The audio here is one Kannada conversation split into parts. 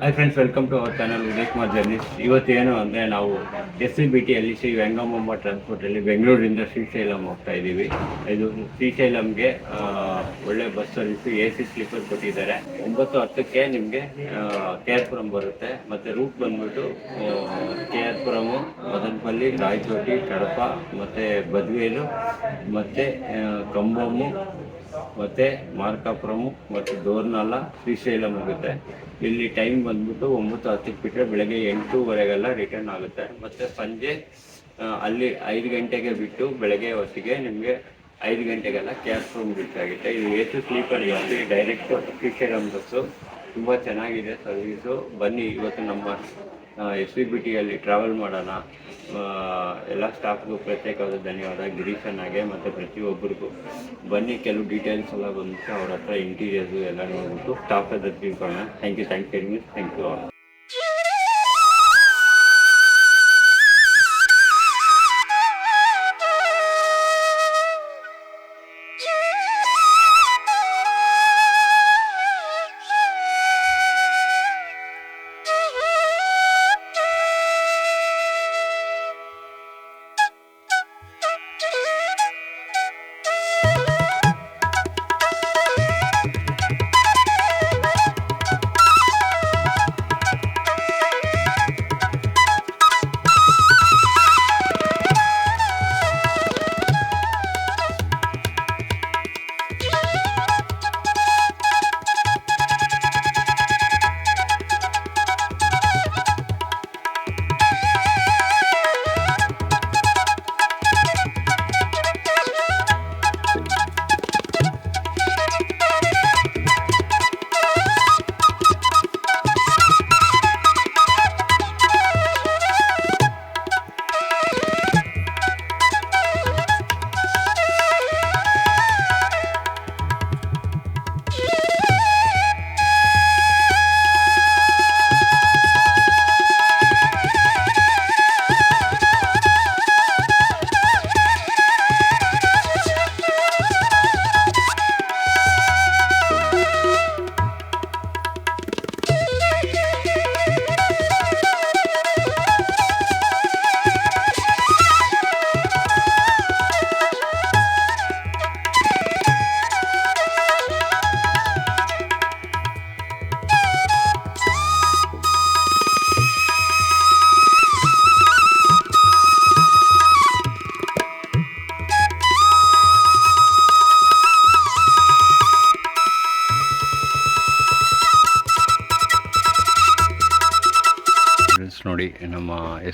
Hi friends, welcome to our channel Uday Kumar journeys. ಇವತ್ತೇನು ಅಂದರೆ ನಾವು SCBTಯಲ್ಲಿ ಶ್ರೀ ವೆಂಗಮಾಂಬ ಟ್ರಾನ್ಸ್ಪೋರ್ಟಲ್ಲಿ ಬೆಂಗಳೂರಿಂದ ಶ್ರೀಶೈಲಂ ಹೋಗ್ತಾ ಇದ್ದೀವಿ. ಇದು ಶ್ರೀಶೈಲಂಗೆ ಒಳ್ಳೆ ಬಸ್ ಸರ್ವಿಸು, AC ಸ್ಲೀಪರ್ ಕೊಟ್ಟಿದ್ದಾರೆ. 9:10ಕ್ಕೆ ನಿಮಗೆ KR ಪುರಂ ಬರುತ್ತೆ. ಮತ್ತು ರೂಟ್ ಬಂದ್ಬಿಟ್ಟು KR ಪುರಮು, ಮದನಪಲ್ಲಿ, ರಾಯಚೋಟಿ, ಕಡಪ, ಮತ್ತು ಬದ್ವೇಲು, ಮತ್ತು ಕಂಬಮ್ಮು, ಮತ್ತು ಮಾರ್ಕಾಪುರಮು ಮತ್ತು ದೋರ್ನಾಲ, ಶ್ರೀಶೈಲಂ ಹೋಗುತ್ತೆ. ಇಲ್ಲಿ ಟೈಮ್ ಬಂದ್ಬಿಟ್ಟು 9:10 ಬಿಟ್ಟರೆ ಬೆಳಗ್ಗೆ 8:00 ರಿಟರ್ನ್ ಆಗುತ್ತೆ. ಮತ್ತು ಸಂಜೆ ಅಲ್ಲಿ 5 ಗಂಟೆಗೆ ಬಿಟ್ಟು ಬೆಳಗ್ಗೆ ಹೊತ್ತಿಗೆ ನಿಮಗೆ 5 ಗಂಟೆಗೆಲ್ಲ KR ಪುರಂ ರೀಚ್ ಆಗುತ್ತೆ. ಇದು AC ಸ್ಲೀಪರ್ ಜಾಸ್ತಿ, ಡೈರೆಕ್ಟ್ ಶ್ರೀಶೈಲಂ ಬಸ್ಸು. ತುಂಬ ಚೆನ್ನಾಗಿದೆ ಸರ್ವೀಸು. ಬನ್ನಿ, ಇವತ್ತು ನಮ್ಮ SCBTಯಲ್ಲಿ ಟ್ರಾವೆಲ್ ಮಾಡೋಣ. ಎಲ್ಲ ಸ್ಟಾಫ್ಗೂ ಪ್ರತ್ಯೇಕವಾದ ಧನ್ಯವಾದ, ಗಿರೀಶನಾಗೆ ಮತ್ತು ಪ್ರತಿಯೊಬ್ಬರಿಗೂ. ಬನ್ನಿ, ಕೆಲವು ಡೀಟೇಲ್ಸ್ ಎಲ್ಲ ಬಂದ್ಬಿಟ್ಟು ಅವ್ರ ಹತ್ರ ಇಂಟೀರಿಯರ್ಸು ಎಲ್ಲ ನೋಡ್ಬಿಟ್ಟು ಸ್ಟಾಫ್ ಹತ್ರ ತಿಳ್ಕೊಳ್ಳೋಣ. Thank you thank you all.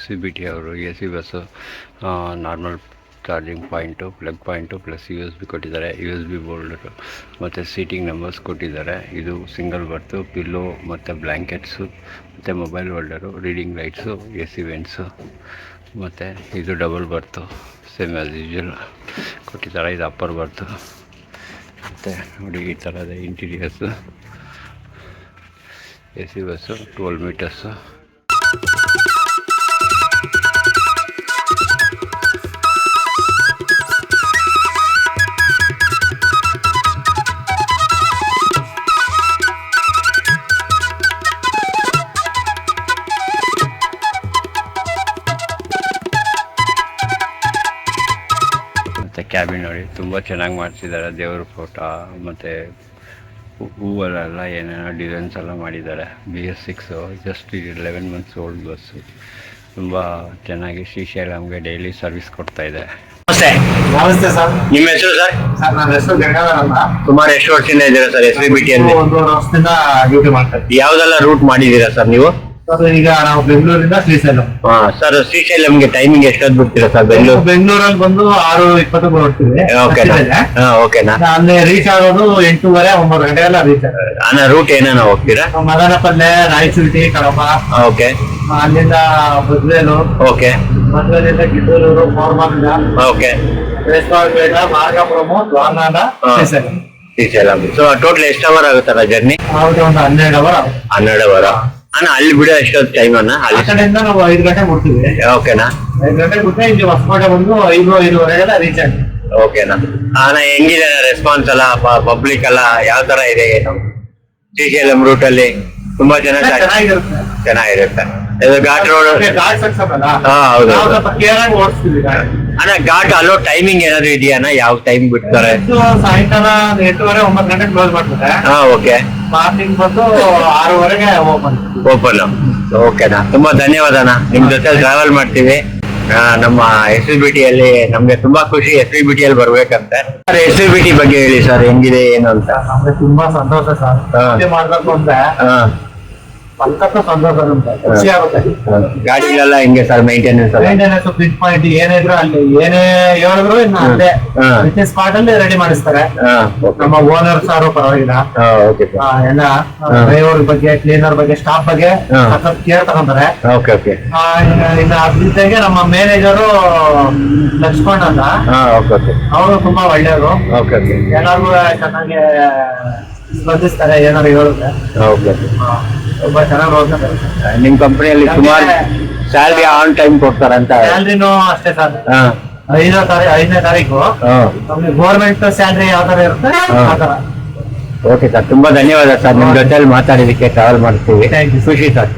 SVBT ಅವರು AC bus normal charging point, plug point plus USB ಕೊಟ್ಟಿದ್ದಾರೆ, USB ಬೋಲ್ಡರು ಮತ್ತು ಸೀಟಿಂಗ್ ನಂಬರ್ಸ್ ಕೊಟ್ಟಿದ್ದಾರೆ. ಇದು ಸಿಂಗಲ್ ಬರ್ತು, ಪಿಲ್ಲೋ ಮತ್ತು ಬ್ಲ್ಯಾಂಕೆಟ್ಸು ಮತ್ತು mobile holder, reading lights, AC vents ಮತ್ತು ಇದು double berth same as usual ಕೊಟ್ಟಿದ್ದಾರೆ. ಇದು ಅಪ್ಪರ್ ಬರ್ತು ಮತ್ತು ನೋಡಿ ಈ ಥರದ ಇಂಟೀರಿಯರ್ಸು. AC bus 12 meters. ಮತ್ತು ಕ್ಯಾಬಿನ್ ನೋಡಿ ತುಂಬ ಚೆನ್ನಾಗಿ ಮಾಡಿಸಿದ್ದಾರೆ. ದೇವ್ರ ಫೋಟೋ ಮತ್ತು ಹೂವಲ್ಲೆಲ್ಲ ಏನೇನೋ ಡಿಸೈನ್ಸ್ ಎಲ್ಲ ಮಾಡಿದ್ದಾರೆ. BS6 just 11 months old bus. ತುಂಬ ಚೆನ್ನಾಗಿ ಶ್ರೀಶೈಲಂಗೆ ಡೈಲಿ ಸರ್ವಿಸ್ ಕೊಡ್ತಾ ಇದೆ. ನಮಸ್ತೆ. ನಮಸ್ತೆ ಸರ್. ನಿಮ್ಮ ಹೆಸರು ಸರ್? ಸರ್ ನನ್ನ ಹೆಸರು ಗಂಗಾಧರ ಅಂತ. ಸುಮಾರು ಎಷ್ಟು ವರ್ಷದಿಂದ ಇದ್ದೀರಾ ಸರ್ SVBT ಅಲ್ಲಿ? 1.5 ವರ್ಷದಿಂದ ಡ್ಯೂಟಿ ಮಾಡ್ತಾ ಇದ್ದೀವಿ. ಯಾವ್ದೆಲ್ಲ ರೂಟ್ ಮಾಡಿದ್ದೀರಾ ಸರ್ ನೀವು? ಸರ್ ಈಗ ನಾವು ಬೆಂಗಳೂರಿಂದ ಶ್ರೀಶೈಲಂ. ಸರ್ ಶ್ರೀಶೈಲಂಗೆ ಟೈಮಿಂಗ್ ಎಷ್ಟೊತ್ತು ಬಿಡ್ತೀರಾ ಸರ್? ಬೆಂಗಳೂರಲ್ಲಿ ಬಂದು 6:20 ಹೊರಡ್ತೀವಿ. ಓಕೆನಾ? ಅಲ್ಲಿ ರೀಚ್ ಆಗೋದು 8:30 9 ಗಂಟೆಗೆಲ್ಲ ರೀಚ್ ಆಗೋದು. ರೂಟ್ ಏನೇನೋ ಹೋಗ್ತೀರಾ? ಮದನಪಲ್ಲೆ, ರಾಯಚೂಟಿ, ಕಡಪ, ಓಕೆ. ಅಲ್ಲಿಂದ ಬದ್ವೇಲು, ಓಕೆ. ಬದ್ವೇಲಿಂದ ಗಿದ್ದಲೂರು, ಕೋರಮಂಗಲ, ಓಕೆ. ರೇಸ್ವಾಲ್ಪೇಟ, ಮಾರ್ಗಾಪುರಂ, ದ್ವಾರನಾಡ, ಶ್ರೀಶೈಲಂ. ಶ್ರೀಶೈಲಂ. ಸೊ ಟೋಟಲ್ ಎಷ್ಟು ಅವರ್ ಆಗುತ್ತಲ್ಲ ಜರ್ನಿ? ಆಗುತ್ತೆ ಒಂದು 12 ಅವರ್. 12 ಅವರ್. ಅಲ್ಲಿ ಬಿಡೋ ಎಷ್ಟೊತ್ತು ಟೈಮ್ ಅನ್ನ? ಆ ಕಡೆಯಿಂದ ನಾವು 5 ಗಂಟೆ ಬಿಡ್ತೀವಿ. ಓಕೆನಾ? 5 ಗಂಟೆ ಬಿಟ್ಟರೆ ಇಲ್ಲಿ ಹೊಸಕೋಟೆ ಬಂದು 5:05 ರೀಚ್ ಆಗ್ತೀವಿ. ಓಕೆನಾ? ಹೆಂಗಿದೆ ರೆಸ್ಪಾನ್ಸ್ ಎಲ್ಲ, ಪಬ್ಲಿಕ್ ಎಲ್ಲ ಯಾವ ತರ ಇದೆ? ಶ್ರೀಶೈಲಂ ರೂಟ್ ಅಲ್ಲಿ ತುಂಬಾ ಚೆನ್ನಾಗಿರುತ್ತೆ. ಇದು ಘಾಟ್ ರೋಡ್. ಹೌದು. ಘಾಟ್ ಅಲ್ಲೋ ಟೈಮಿಂಗ್ ಏನಾದ್ರು ಇದೆಯಾ? ಯಾವ ಟೈಮ್ ಬಿಡ್ತಾರೆ? ಸಾಯಂಕಾಲ 8:30 9 ಗಂಟೆಗೆ ಕ್ಲೋಸ್ ಮಾಡ್ತಾರೆ. ಓಕೆ. ಮಾರ್ನಿಂಗ್ ಬಂದು 6:00 ಓಪನ್. ಓಕೆನಾ? ತುಂಬಾ ಧನ್ಯವಾದನಾ. ನಿಮ್ ಜೊತೆ ಟ್ರಾವೆಲ್ ಮಾಡ್ತೀವಿ. ನಮ್ಮ SVBT ಅಲ್ಲಿ ನಮ್ಗೆ ತುಂಬಾ ಖುಷಿ SVBT ಅಲ್ಲಿ ಬರ್ಬೇಕಂತೆ. SVBT ಬಗ್ಗೆ ಹೇಳಿ ಸರ್, ಹೆಂಗಿದೆ ಏನು ಅಂತ? ನಮ್ಗೆ ತುಂಬಾ ಸಂತೋಷ ಸರ್. ಮಾಡ್ಬೇಕು ಅಂದ್ರೆ ಸಖತ್ತು ಸಂತೋಷ, ಖುಷಿ ಆಗುತ್ತೆ. ಗಾಡಿಗಳೆಲ್ಲ ಹೆಂಗೆ ಸರ್ ಮೇಂಟೆನೆನ್ಸ್? ಫಿಟ್ ಪಾಯಿಂಟ್ ಏನಿದ್ರು ಅಲ್ಲಿ ಏನೇ ಹೇಳಿದ್ರು ಇನ್ನು ಅಲ್ಲೇ ಫಿಟ್ನೆಸ್ ಸ್ಪಾಟ್ ಅಲ್ಲಿ ರೆಡಿ ಮಾಡಿಸ್ತಾರೆ. ನಮ್ಮ ಓನರ್ ಸಾರು ಪರವಾಗಿಲ್ಲ. ಎಲ್ಲ ಡ್ರೈವರ್ ಬಗ್ಗೆ, ಕ್ಲೀನರ್ ಬಗ್ಗೆ, ಸ್ಟಾಫ್ ಬಗ್ಗೆ ಸಖತ್ ಕೇರ್ ತಗೊಂತಾರೆ. ಇನ್ನು ಅದ್ರಿಂದಾಗೆ ನಮ್ಮ ಮ್ಯಾನೇಜರು ಲಕ್ಷ್ಮಣ್ ಅಂತ, ಅವರು ತುಂಬಾ ಒಳ್ಳೆಯವರು. ಎಲ್ಲರಿಗೂ ಚೆನ್ನಾಗಿ ಸ್ಪಂದಿಸ್ತಾರೆ ಏನಾದ್ರು ಹೇಳಿದ್ರೆ. ತುಂಬಾ ಚೆನ್ನಾಗಿ ನೋಡ್ತಾರೆ. ನಿಮ್ ಕಂಪನಿಯಲ್ಲಿ ಸುಮಾರು ಸ್ಯಾಲರಿ ಆನ್ ಟೈಮ್ ಕೊಡ್ತಾರಂತ? ಸ್ಯಾಲ್ರಿನೂ ಅಷ್ಟೇ ಸರ್. 5ನೇ ತಾರೀಕು ನಮ್ಗೆ ಗೌರ್ಮೆಂಟ್ ಸ್ಯಾಲ್ರಿ ಯಾವ ತರ ಇರುತ್ತೆ ಆ ತರ. ಓಕೆ ಸರ್, ತುಂಬಾ ಧನ್ಯವಾದ ಸರ್. ನಿಮ್ ಜೊತೆಲಿ ಮಾತಾಡಿದಕ್ಕೆ, ಟ್ರಾವೆಲ್ ಮಾಡ್ತೀವಿ. ಖುಷಿ ಸರ್.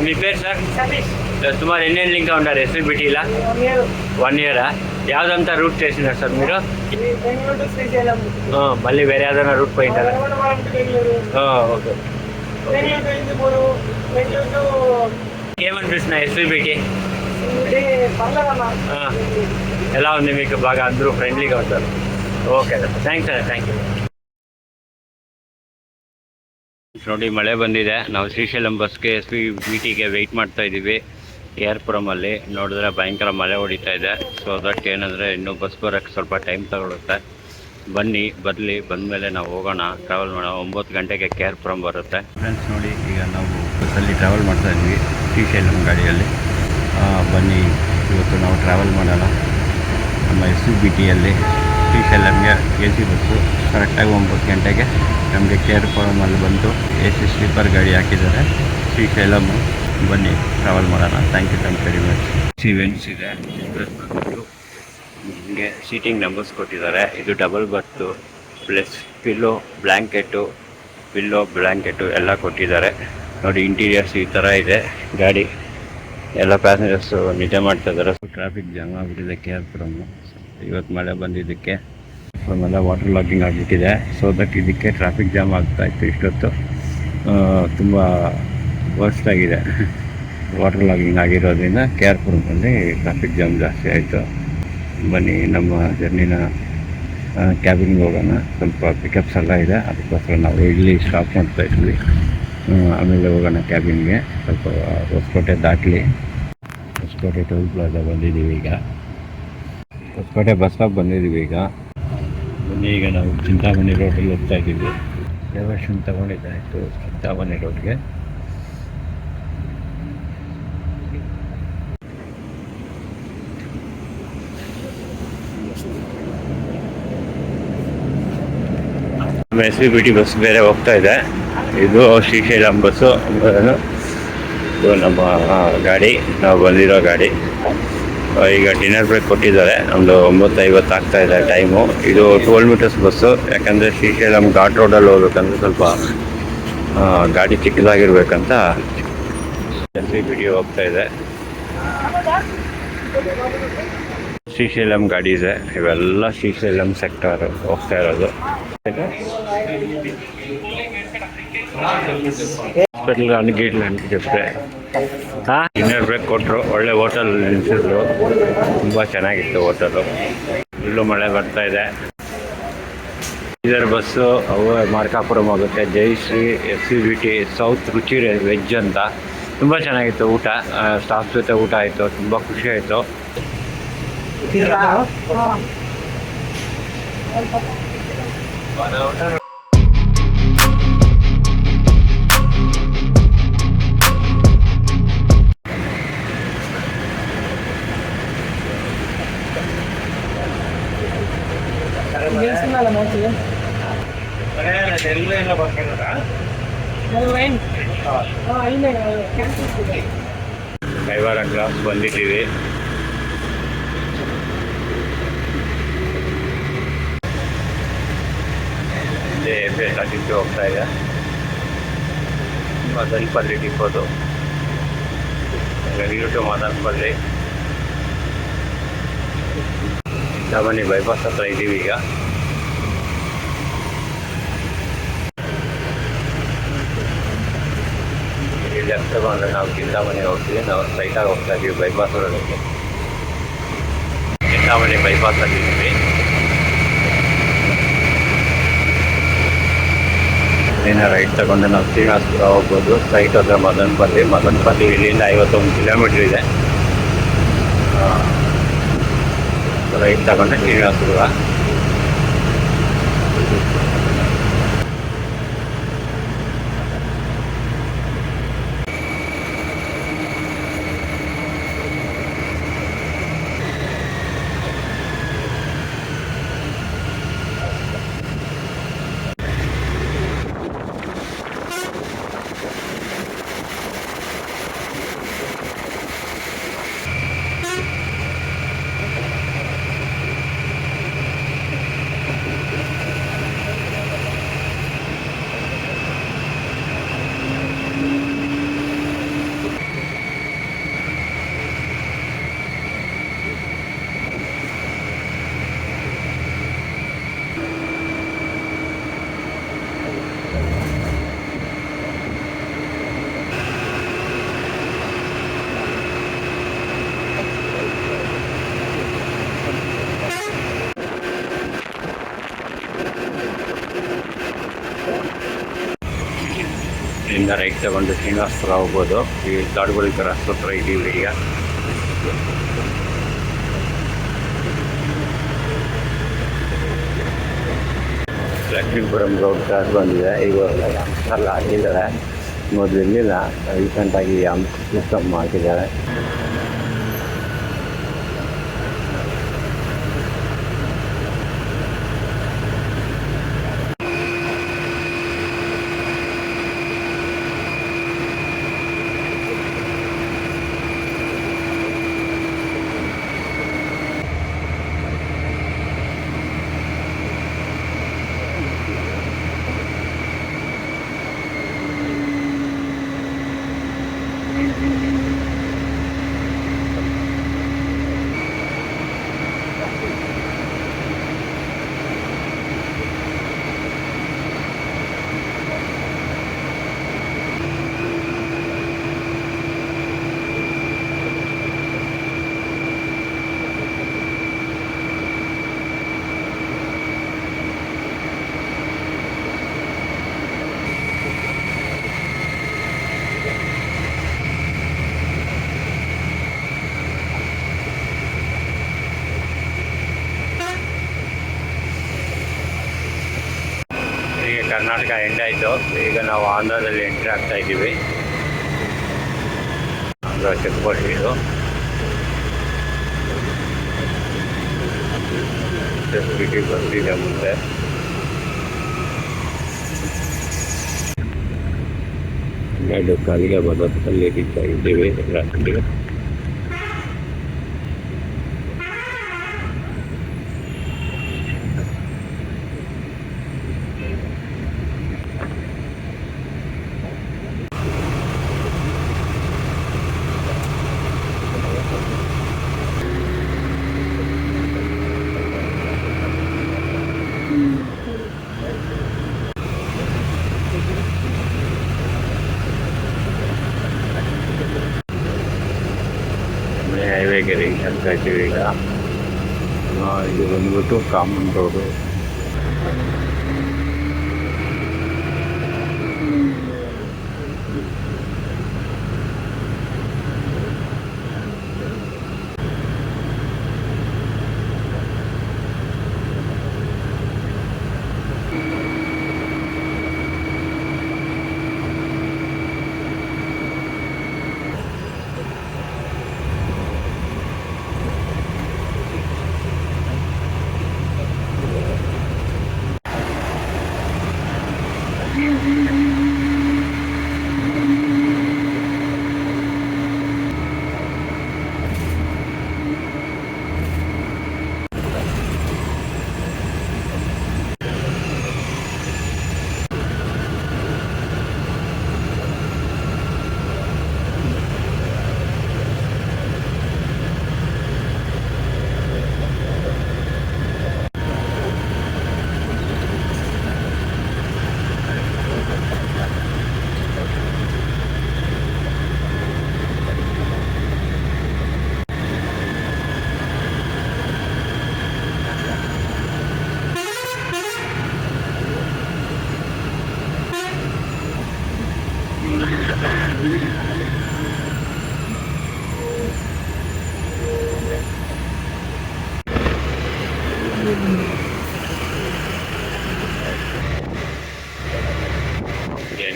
మీ పేరు సార్? సుమారు ఎన్ని ఏళ్ళు ఇంకా ఉన్నారు SVBTలో? 1 year. యావదంతా రూట్ చేసినారు సార్ మీరు? మళ్ళీ వేరే ఏదైనా రూట్ పోయింటారా? ఓకే. ఏమనిపిస్తున్నాయి SVBT? ఎలా ఉంది మీకు? బాగా అందరూ ఫ్రెండ్లీగా ఉంటారు? Okay sir, thanks sir. Thank you. ನೋಡಿ ಮಳೆ ಬಂದಿದೆ. ನಾವು ಶ್ರೀಶೈಲಂ ಬಸ್ಗೆ SVBTಗೆ ವೆಯ್ಟ್ ಮಾಡ್ತಾ ಇದ್ದೀವಿ AR-ಪುರಮಲ್ಲಿ. ನೋಡಿದ್ರೆ ಭಯಂಕರ ಮಳೆ ಹೊಡಿತಾ ಇದೆ. ಸೊ ಅದಕ್ಕೆ ಏನಂದರೆ ಇನ್ನೂ ಬಸ್ ಬರೋಕ್ಕೆ ಸ್ವಲ್ಪ ಟೈಮ್ ತಗೊಳುತ್ತೆ. ಬರಲಿ, ಬಂದಮೇಲೆ ನಾವು ಹೋಗೋಣ, ಟ್ರಾವೆಲ್ ಮಾಡೋಣ. 9 ಗಂಟೆಗೆ AR-ಪುರಂ ಬರುತ್ತೆ. ಫ್ರೆಂಡ್ಸ್ ನೋಡಿ, ಈಗ ನಾವು ಬಸ್ಸಲ್ಲಿ ಟ್ರಾವೆಲ್ ಮಾಡ್ತಾ ಇದ್ವಿ ಶ್ರೀಶೈಲಂ ಗಾಡಿಯಲ್ಲಿ. ಬನ್ನಿ ಇವತ್ತು ನಾವು ಟ್ರಾವೆಲ್ ಮಾಡೋಣ ನಮ್ಮ SVBTಯಲ್ಲಿ. ಶ್ರೀಶೈಲಂಗೆ AC ಬಸ್ಸು ಕರೆಕ್ಟಾಗಿ 9 ಗಂಟೆಗೆ ನಮಗೆ AR-ಪುರಮಲ್ಲಿ ಬಂತು. AC ಸ್ಲೀಪರ್ ಗಾಡಿ ಹಾಕಿದ್ದಾರೆ ಶ್ರೀಶೈಲಂ. ಬನ್ನಿ ಟ್ರಾವೆಲ್ ಮಾಡೋಣ. Thank you very much. Events ಇದೆ, ನಿಮಗೆ ಸೀಟಿಂಗ್ ನಂಬರ್ಸ್ ಕೊಟ್ಟಿದ್ದಾರೆ. ಇದು double berth plus pillow blanket ಎಲ್ಲ ಕೊಟ್ಟಿದ್ದಾರೆ. ನೋಡಿ ಇಂಟೀರಿಯರ್ಸ್ ಈ ಥರ ಇದೆ ಗಾಡಿ. ಎಲ್ಲ ಪ್ಯಾಸೆಂಜರ್ಸು ನಿದ್ದೆ ಮಾಡ್ತಾ ಇದ್ದಾರೆ. ಟ್ರಾಫಿಕ್ ಜಾಮ್ ಆಗಿಬಿಟ್ಟಿದೆ AR-ಪುರಂ. ಇವತ್ತು ಮಳೆ ಬಂದಿದ್ದಕ್ಕೆ ಎಲ್ಲ ವಾಟರ್ ಲಾಗಿಂಗ್ ಆಗಿಬಿಟ್ಟಿದೆ. ಸೊ ದಟ್ ಇದಕ್ಕೆ ಟ್ರಾಫಿಕ್ ಜಾಮ್ ಆಗ್ತಾಯಿತ್ತು ಇಷ್ಟೊತ್ತು. ತುಂಬ ವರ್ಸ್ಟ್ ಆಗಿದೆ ವಾಟರ್ ಲಾಗಿಂಗ್ ಆಗಿರೋದ್ರಿಂದ AR-ಪುರಮಲ್ಲಿ ಟ್ರಾಫಿಕ್ ಜಾಮ್ ಜಾಸ್ತಿ ಆಯಿತು. ಬನ್ನಿ ನಮ್ಮ ಜರ್ನಿನ ಕ್ಯಾಬಿನ್ಗೆ ಹೋಗೋಣ. ಸ್ವಲ್ಪ ಪಿಕಪ್ಸ್ ಎಲ್ಲ ಇದೆ, ಅದಕ್ಕೋಸ್ಕರ ನಾವು ಇಲ್ಲಿ ಸ್ಟಾಪ್ ಮಾಡ್ತಾ ಇದ್ವಿ. ಆಮೇಲೆ ಹೋಗೋಣ ಕ್ಯಾಬಿನ್ಗೆ. ಸ್ವಲ್ಪ ಹೊಸಕೋಟೆ ದಾಟಲಿ. ಹೊಸಕೋಟೆ ಟೋಲ್ ಪ್ಲಾಜಾ ಬಂದಿದ್ದೀವಿ ಈಗ. ಹೊಸಕೋಟೆ ಬಸ್ ಸ್ಟಾಪ್ ಬಂದಿದ್ದೀವಿ ಈಗ. ಬನ್ನಿ, ಈಗ ನಾವು ಚಿಂತಾಮಣಿ ರೋಡಲ್ಲಿ ಹೋಗ್ತಾ ಇದ್ದೀವಿ. ಡೈವರ್ಷನ್ ತಗೊಂಡಿದ್ದಾಯಿತು ಚಿಂತಾಮಣಿ ರೋಡ್ಗೆ. SVBT ಬಸ್ ಬೇರೆ ಹೋಗ್ತಾ ಇದೆ. ಇದು ಶ್ರೀಶೈಲಂ ಬಸ್ಸು. ಇದು ನಮ್ಮ ಗಾಡಿ, ನಾವು ಬಂದಿರೋ ಗಾಡಿ. ಈಗ ಡಿನ್ನರ್ ಬ್ರೇಕ್ ಕೊಟ್ಟಿದ್ದಾರೆ. ಒಂದು 9:50 ಆಗ್ತಾ ಇದೆ ಟೈಮು. ಇದು 12 ಮೀಟರ್ಸ್ ಬಸ್ಸು. ಯಾಕಂದರೆ ಶ್ರೀಶೈಲಂ ಘಾಟ್ ರೋಡಲ್ಲಿ ಹೋಗ್ಬೇಕಂದ್ರೆ ಸ್ವಲ್ಪ ಗಾಡಿ ಚಿಕ್ಕದಾಗಿರ್ಬೇಕಂತ SVBT ಹೋಗ್ತಾ ಇದೆ. ಶ್ರೀಶೈಲಂ ಗಾಡಿ ಇದೆ. ಇವೆಲ್ಲ ಶ್ರೀಶೈಲಂ ಸೆಕ್ಟರ್ ಹೋಗ್ತಾ ಇರೋದು. ಹಾಸ್ಪಿಟಲ್ ಗೇಟ್ ಅನ್ಸುತ್ತೆ. ಡಿನ್ನರ್ ಬ್ರೇಕ್ ಕೊಟ್ಟರು. ಒಳ್ಳೆ ಹೋಟೆಲ್ ನಿಲ್ಸಿದ್ರು. ತುಂಬ ಚೆನ್ನಾಗಿತ್ತು ಹೋಟೆಲು. ಇಲ್ಲೂ ಮಳೆ ಬರ್ತಾ ಇದೆ. ಇದರ ಬಸ್ಸು ಅವು ಮಾರ್ಕಾಪುರಂ ಹೋಗುತ್ತೆ. ಜಯಶ್ರೀ SVBT ಸೌತ್ ರುಚಿ ವೆಜ್ ಅಂತ. ತುಂಬ ಚೆನ್ನಾಗಿತ್ತು ಊಟ. ಸ್ಟಾಫ್ ಜೊತೆ ಊಟ ಆಯಿತು. ತುಂಬ ಖುಷಿ ಆಯಿತು. ಕೈವಾರ ಕ್ರಾಸ್ ಬಂದಿದ್ದೀವಿ. KSRTC ಹೋಗ್ತಾ ಇದೆ. ಮದನಪಲ್ಲಿ ಡಿಪೋದು. ಬೆಂಗಳೂರು ಟು ಮದನಪಲ್ಲಿ. ಚಿಂತಾಮಣಿ ಬೈಪಾಸ್ ಹತ್ರ ಇದ್ದೀವಿ ಈಗ. ಲೆಫ್ಟ್ ತಗೊಂಡ್ರೆ ನಾವು ಚಿಂತಾಮಣಿ ಹೋಗ್ತೀವಿ. ನಾವು ಸ್ಟ್ರೈಟಾಗಿ ಹೋಗ್ತಾ ಇದ್ದೀವಿ ಬೈಪಾಸ್ ರೋಡಲ್ಲಿ. ಚಿಂತಾಮಣಿ ಬೈಪಾಸಲ್ಲಿ ಇದ್ದೀವಿ. ಇನ್ನು ರೈಟ್ ತಗೊಂಡು ನಾವು ಶ್ರೀನಿವಾಸಪುರ ಹೋಗ್ಬೋದು. ರೈಟ್ ಹೋದ್ರೆ ಮದನಪಲ್ಲಿ ಇಲ್ಲಿಂದ 51 ಕಿಲೋಮೀಟ್ರ್ ಇದೆ. ರೈಟ್ ತಗೊಂಡ್ರೆ ಶ್ರೀನಿವಾಸಪುರ. ಇಲ್ಲಿಂದ ರೈಟ್ ತಗೊಂಡು ಶ್ರೀನಿವಾಸಪುರ ಹೋಗ್ಬೋದು. ಈ ದಾಡುಗುಳಿ ಕ್ರಾಸ್ ಹತ್ರ ಇದ್ದೀವಿ ಈಗ. ಲಕ್ಷ್ಮೀಪುರಂ ರೋಡ್ ಕ್ರಾಸ್ ಬಂದಿದೆ. ಈಗ ಎಲ್ಲ ಹಾಕಿದ್ದಾರೆ. ಮೊದಲು ಇರಲಿಲ್ಲ, ರೀಸೆಂಟಾಗಿ ಸಿಸ್ಟಮ್ ಹಾಕಿದ್ದಾರೆ. ಕರ್ನಾಟಕ ಎಂಡ್ ಆಯಿತು. ಈಗ ನಾವು ಆಂಧ್ರದಲ್ಲಿ ಎಂಟ್ರಿ ಆಗ್ತಾ ಇದ್ದೀವಿ. ಆಂಧ್ರ ಚೆಕ್ ಪೋಸ್ಟ್ ಇದು. SBT ಬರ್ತಿದೆ ಮುಂದೆ. ಎರಡು ಕಾಲಿಗೆ ಬದತ್ತಲ್ಲಿ ಹಿಡಿತಾ ಇದ್ದೀವಿ ರಾತ್ರಿ. ಹೈವೇಗೆ ರೀಚ್ ಆಗ್ತಾ ಇದ್ದೀವಿ ಈಗ. ಇದು ಬಂದ್ಬಿಟ್ಟು common road.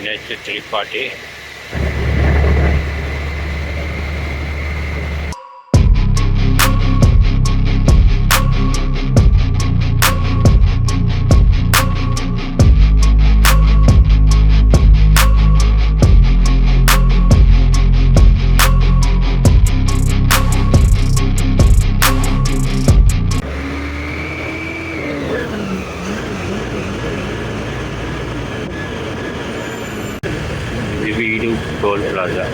NH 340. Video Toll Plaza.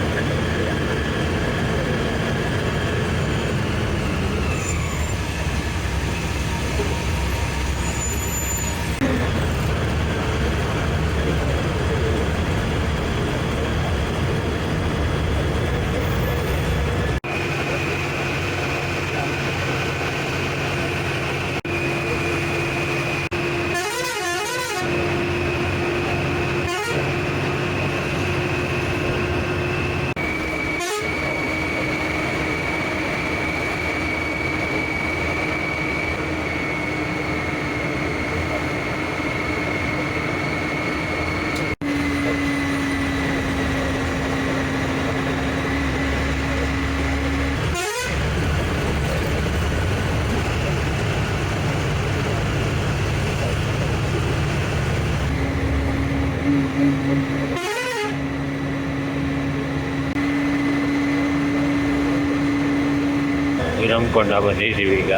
ವಿರಂಕೊಂಡ ಬಂದಿದ್ದೀವಿ ಈಗ.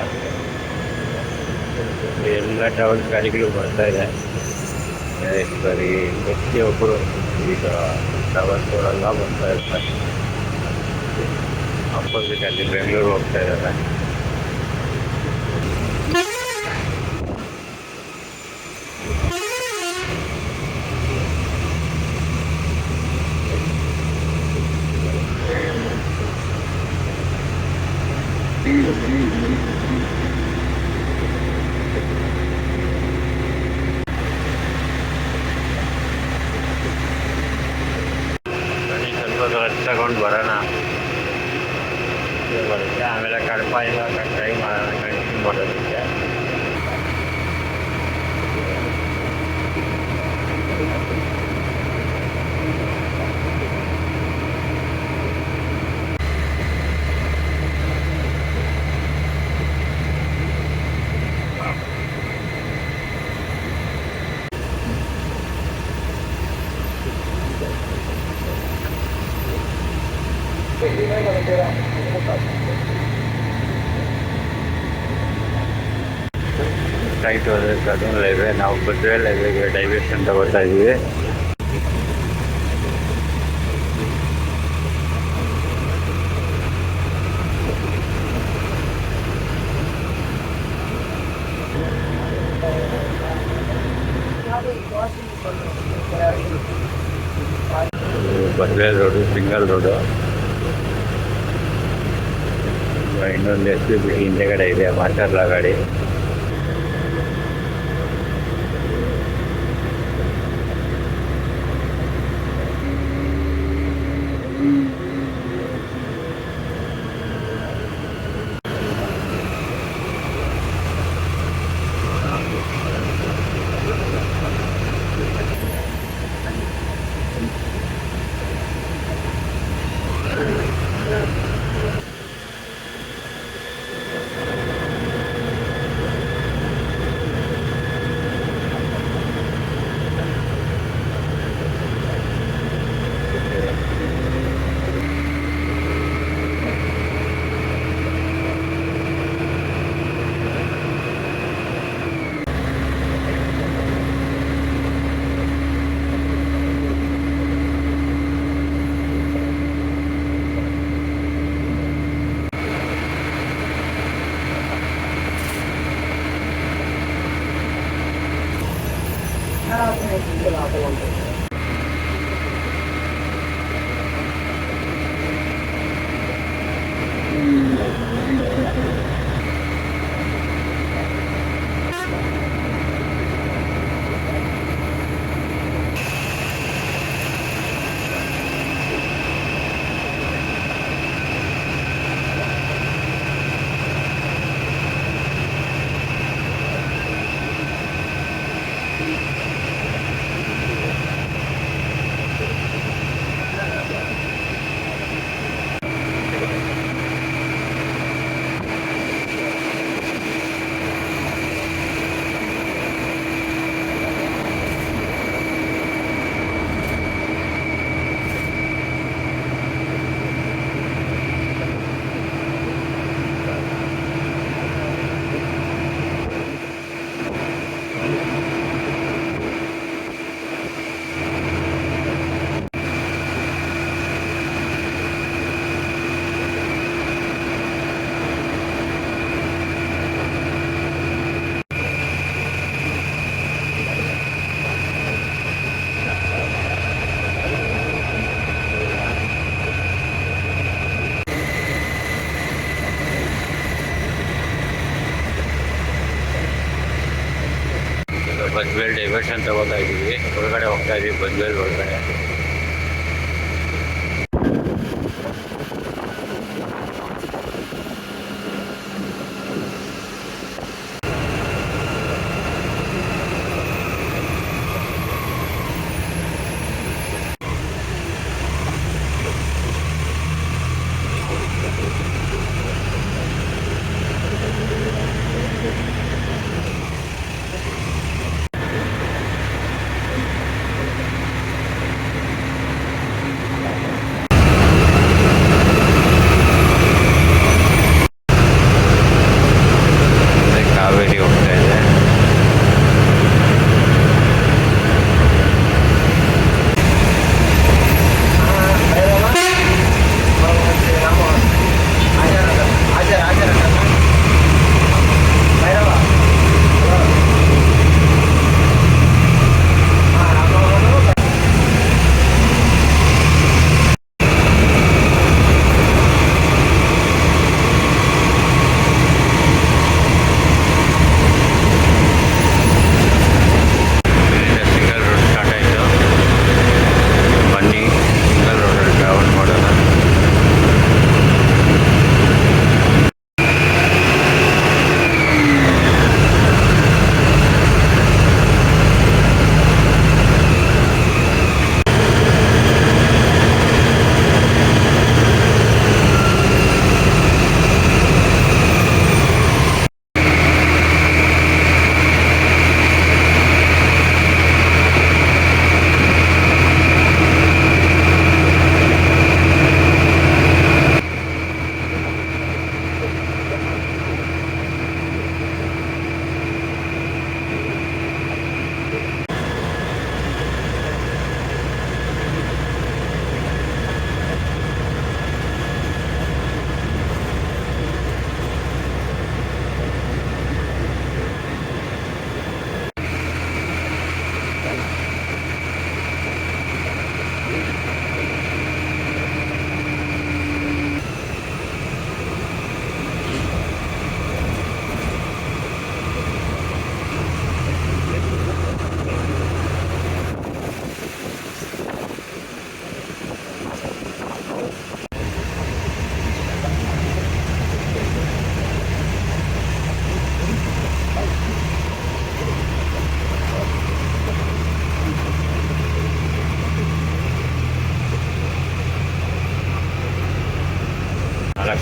ಎಲ್ಲ ಟ್ರಾವೆಲ್ಸ್ ಗಾಡಿಗಳು ಬರ್ತಾ ಇದೆ. ಸರಿ, ಪ್ರತಿಯೊಬ್ಬರು ಈಗ ಟ್ರಾವೆಲ್ಸ್ಗಳೆಲ್ಲ ಬರ್ತಾ ಇರ್ತಾರೆ. ಅಪೋಸಿಟ್ ಅಲ್ಲಿ ಬೆಂಗಳೂರು ಹೋಗ್ತಾ ಇದ್ದಾರೆ. ಸ್ವಲ್ಪ ರೆಸ್ಟ್ ತಗೊಂಡು ಬರೋಣ. ಬರುತ್ತೆ ಆಮೇಲೆ ಕಡಪ ಇಲ್ಲ ಟ್ರೈ ಮಾಡೋಣ ಕಂಟಿನ್ಯೂ ಮಾಡೋದಕ್ಕೆ. ರೈಟ್ ಹೋದ್ರೆ ಕರ್ನೂಲ್ ಹೈವೇ, ನಾವು ಬದ್ವೇಲ್ ಹೈವೇಗೆ ಡೈವರ್ಷನ್ ತಗೋತಾ ಇದ್ದೀವಿ. ಬದ್ವೇಲ್ ರೋಡು ಸಿಂಗಲ್ ರೋಡು. ಇನ್ನೊಂದು SPBT ಹಿಂದೆಗಡೆ ಇದೆ, ಮಾಚರ್ಲ ಗಾಡಿ. ಬದ್ವೇಲ್ ಡೈವರ್ಷನ್ ತಗೋತಾ ಇದ್ದೀವಿ, ಒಳಗಡೆ ಹೋಗ್ತಾ ಇದ್ದೀವಿ ಬದ್ವೇಲ್ ಒಳಗಡೆ.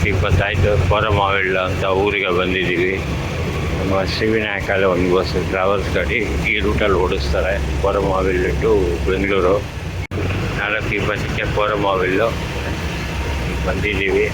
4:20 ಆಯಿತು. ಕೋರಮಾವಿಲ್ಲ ಅಂತ ಊರಿಗೆ ಬಂದಿದ್ದೀವಿ. ನಮ್ಮ ಶ್ರೀವಿನಾಯಕಲ್ಲಿ ಒಂದು ಬಸ್ ಟ್ರಾವೆಲ್ಸ್ ಗಾಡಿ ಈ ರೂಟಲ್ಲಿ ಓಡಿಸ್ತಾರೆ, ಕೋರಮಾವಿಲ್ ಟು ಬೆಂಗಳೂರು. 4:20ಕ್ಕೆ ಕೋರಮಾವಿಲ್ಲು ಬಂದಿದ್ದೀವಿ.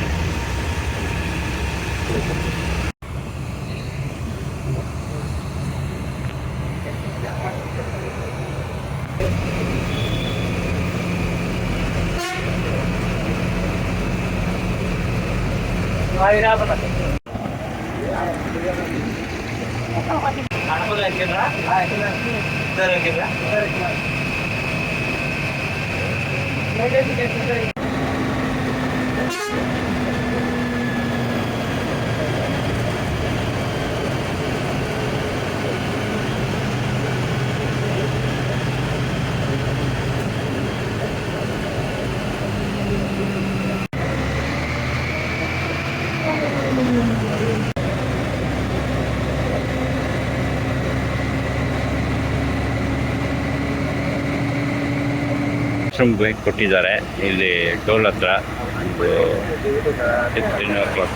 ಬೈಕ್ ಕೊಟ್ಟಿದ್ದಾರೆ ಇಲ್ಲಿ ಟೋಲ್ ಹತ್ರ. ಒಂದು 10 o'clock.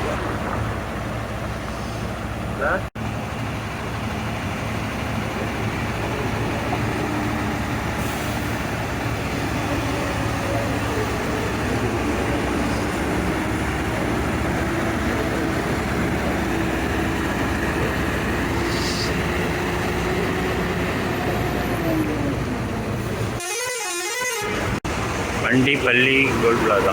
Mandipalli gold plaza.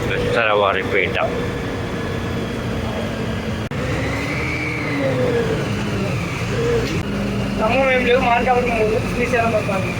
Pesaravaripeta. Khammam ఏం లేవు, మార్కాపురం శ్రీశైలం వస్తాను.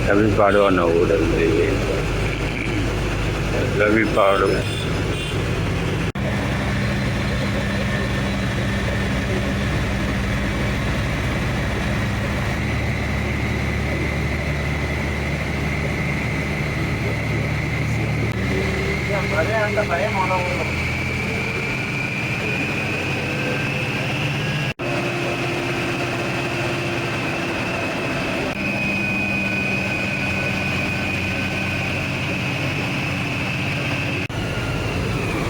ರವಿಪಾಡು ಅನ್ನೋ ಊರಲ್ಲಿ ರವಿಪಾಡು.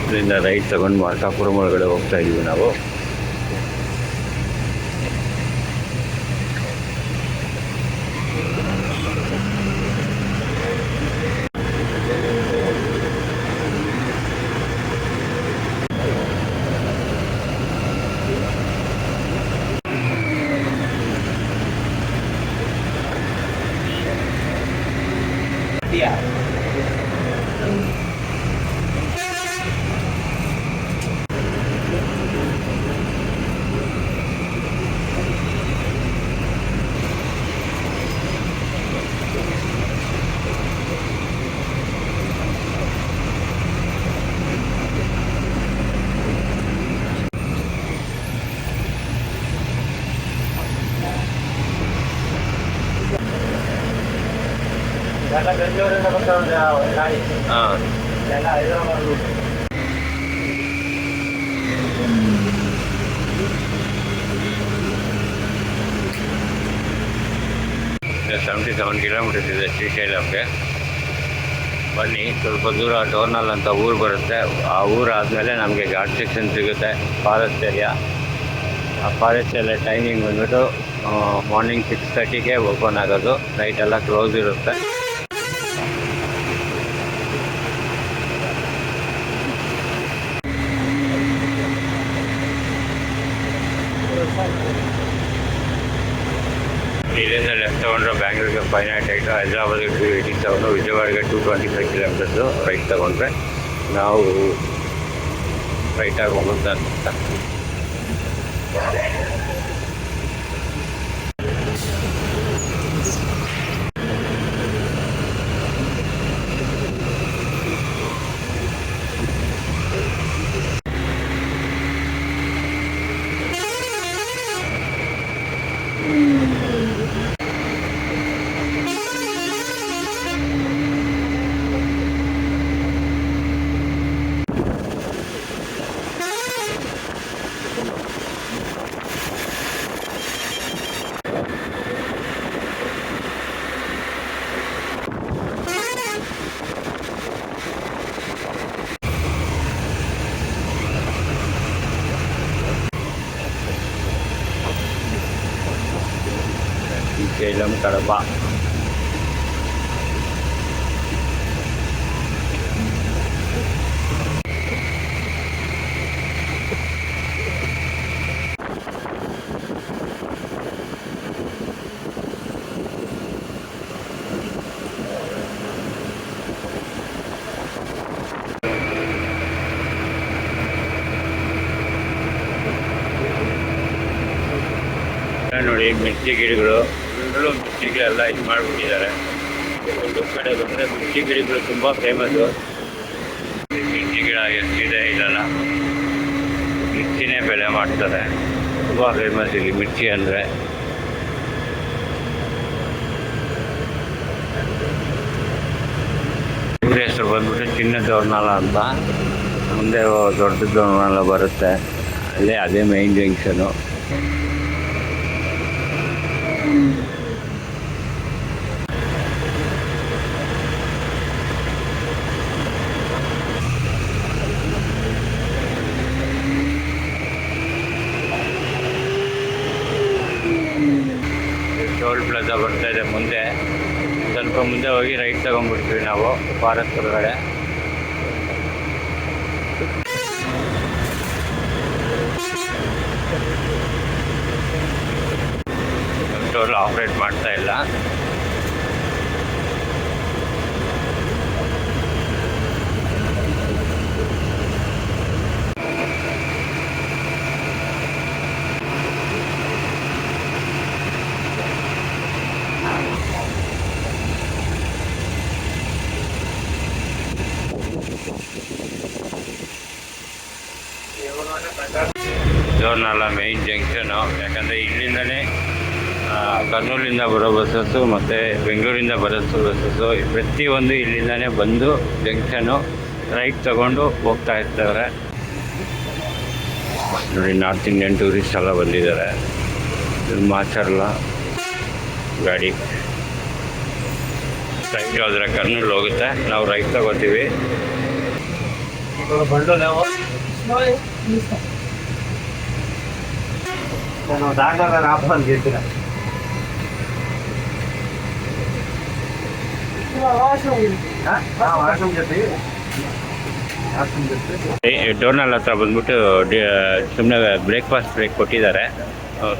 ಇದರಿಂದ ರೈಟ್ ತಗೊಂಡು ಮಾರ್ಕಾಪುರಂ ಒಳಗಡೆ ಹೋಗ್ತಾ ಇದೀವಿ ನಾವು. ಬೆಂಗಳೂರಿಂದ ಬರ್ತಾ ಗಾಡಿ ಹಾಂ ಎಲ್ಲ ಹೈದರಾಬಾದ್ ರೂಟ್. $77 ಕಿಲೋಮೀಟರ್ಸ್ ಇದೆ ಶ್ರೀಶೈಲಂಗೆ. ಬನ್ನಿ, ಸ್ವಲ್ಪ ದೂರ ಡೋರ್ನಲ್ ಅಂತ ಊರು ಬರುತ್ತೆ. ಆ ಊರು ಆದಮೇಲೆ ನಮಗೆ ಘಾಟ್ ಸೆಕ್ಷನ್ ಸಿಗುತ್ತೆ, ಫಾರೆಸ್ಟ್ ಏರಿಯಾ. ಆ ಫಾರೆಸ್ಟ್ ಏರಿಯಾ ಟೈಮಿಂಗ್ ಬಂದ್ಬಿಟ್ಟು ಮಾರ್ನಿಂಗ್ 6:30ಗೆ ಓಪನ್ ಆಗೋದು, ನೈಟ್ ಎಲ್ಲ ಕ್ಲೋಸ್ ಇರುತ್ತೆ. ಇಲ್ಲಿಂದ ಲೆಫ್ಟ್ ತಗೊಂಡ್ರೆ ಬ್ಯಾಂಗ್ಳೂರಿಗೆ 598, ಹೈದ್ರಾಬಾದ್ಗೆ 287, ವಿಜಯವಾಡಗೆ 225 ಕಿಲೋಮೀಟರ್ಸು. ರೈಟ್ ತಗೊಂಡ್ರೆ ನಾವು ರೈಟಾಗಿ ಹೋಗುತ್ತೆ ಅಂತ. ಶ್ರೀಶೈಲಂ ಕಡಪ. ನೋಡಿ, ಮಿರ್ಚಿ ಗಿಡಗಳು ಫುಲ್ಲು ಮಿರ್ಚಿಗಳೆಲ್ಲ ಇದು ಮಾಡಿಬಿಟ್ಟಿದ್ದಾರೆ. ಒಂದು ಕಡೆ ಬಂದರೆ ಮಿರ್ಚಿ ಗಿಡಗಳು ತುಂಬ ಫೇಮಸ್ಸು. ಮಿರ್ಚಿ ಗಿಡ ಎಷ್ಟಿದೆ ಇಲ್ಲೆಲ್ಲ ಮಿರ್ಚಿನೇ ಬೆಳೆ ಮಾಡ್ತಾರೆ. ತುಂಬ ಫೇಮಸ್ ಇಲ್ಲಿ ಮಿರ್ಚಿ ಅಂದರೆ. ಇವ್ರ ಹೆಸರು ಬಂದ್ಬಿಟ್ಟು ಚಿನ್ನದವ್ರನಾಲ ಅಂತ. ಮುಂದೆ ದೊಡ್ಡದವ್ರನಾಲ ಬರುತ್ತೆ, ಅಲ್ಲೇ ಅದೇ ಮೈನ್ ಜಂಕ್ಷನು. ಟೋಲ್ ಪ್ಲಾಜಾ ಬರ್ತಾ ಇದೆ ಮುಂದೆ. ಸ್ವಲ್ಪ ಮುಂದೆ ಹೋಗಿ ರೈಟ್ ತಗೊಂಡ್ಬಿಡ್ತೀವಿ ನಾವು ಫಾರೆಸ್ಟ್ ಒಳಗಡೆ. ಟೋಲ್ ಆಪ್ರೇಟ್ ಮಾಡ್ತಾ ಇಲ್ಲ. ದೋರ್ನಾಲ ಮೇಯ್ನ್ ಜಂಕ್ಷನು. ಯಾಕಂದರೆ ಇಲ್ಲಿಂದಲೇ ಕರ್ನೂಲಿಂದ ಬರೋ ಬಸ್ಸಸ್ಸು ಮತ್ತು ಬೆಂಗಳೂರಿಂದ ಬರೋ ಬಸ್ಸಸ್ಸು ಪ್ರತಿಯೊಂದು ಇಲ್ಲಿಂದಲೇ ಬಂದು ಜಂಕ್ಷನು ರೈಟ್ ತಗೊಂಡು ಹೋಗ್ತಾ ಇರ್ತಾರೆ. ನೋಡಿ, ನಾರ್ತ್ ಇಂಡಿಯನ್ ಟೂರಿಸ್ಟ್ ಎಲ್ಲ ಬಂದಿದ್ದಾರೆ. ಮಾಚರ್ಲ ಗಾಡಿ ರೈಟ್ ಹೋದರೆ ಕರ್ನೂಲ್ ಹೋಗುತ್ತೆ. ನಾವು ರೈಟ್ ತಗೋತೀವಿ. ಡೋರ್ನಲ್ ಹತ್ರ ಬಂದ್ಬಿಟ್ಟು ಸುಮ್ಮನೆ ಬ್ರೇಕ್ಫಾಸ್ಟ್ ಬ್ರೇಕ್ ಕೊಟ್ಟಿದ್ದಾರೆ.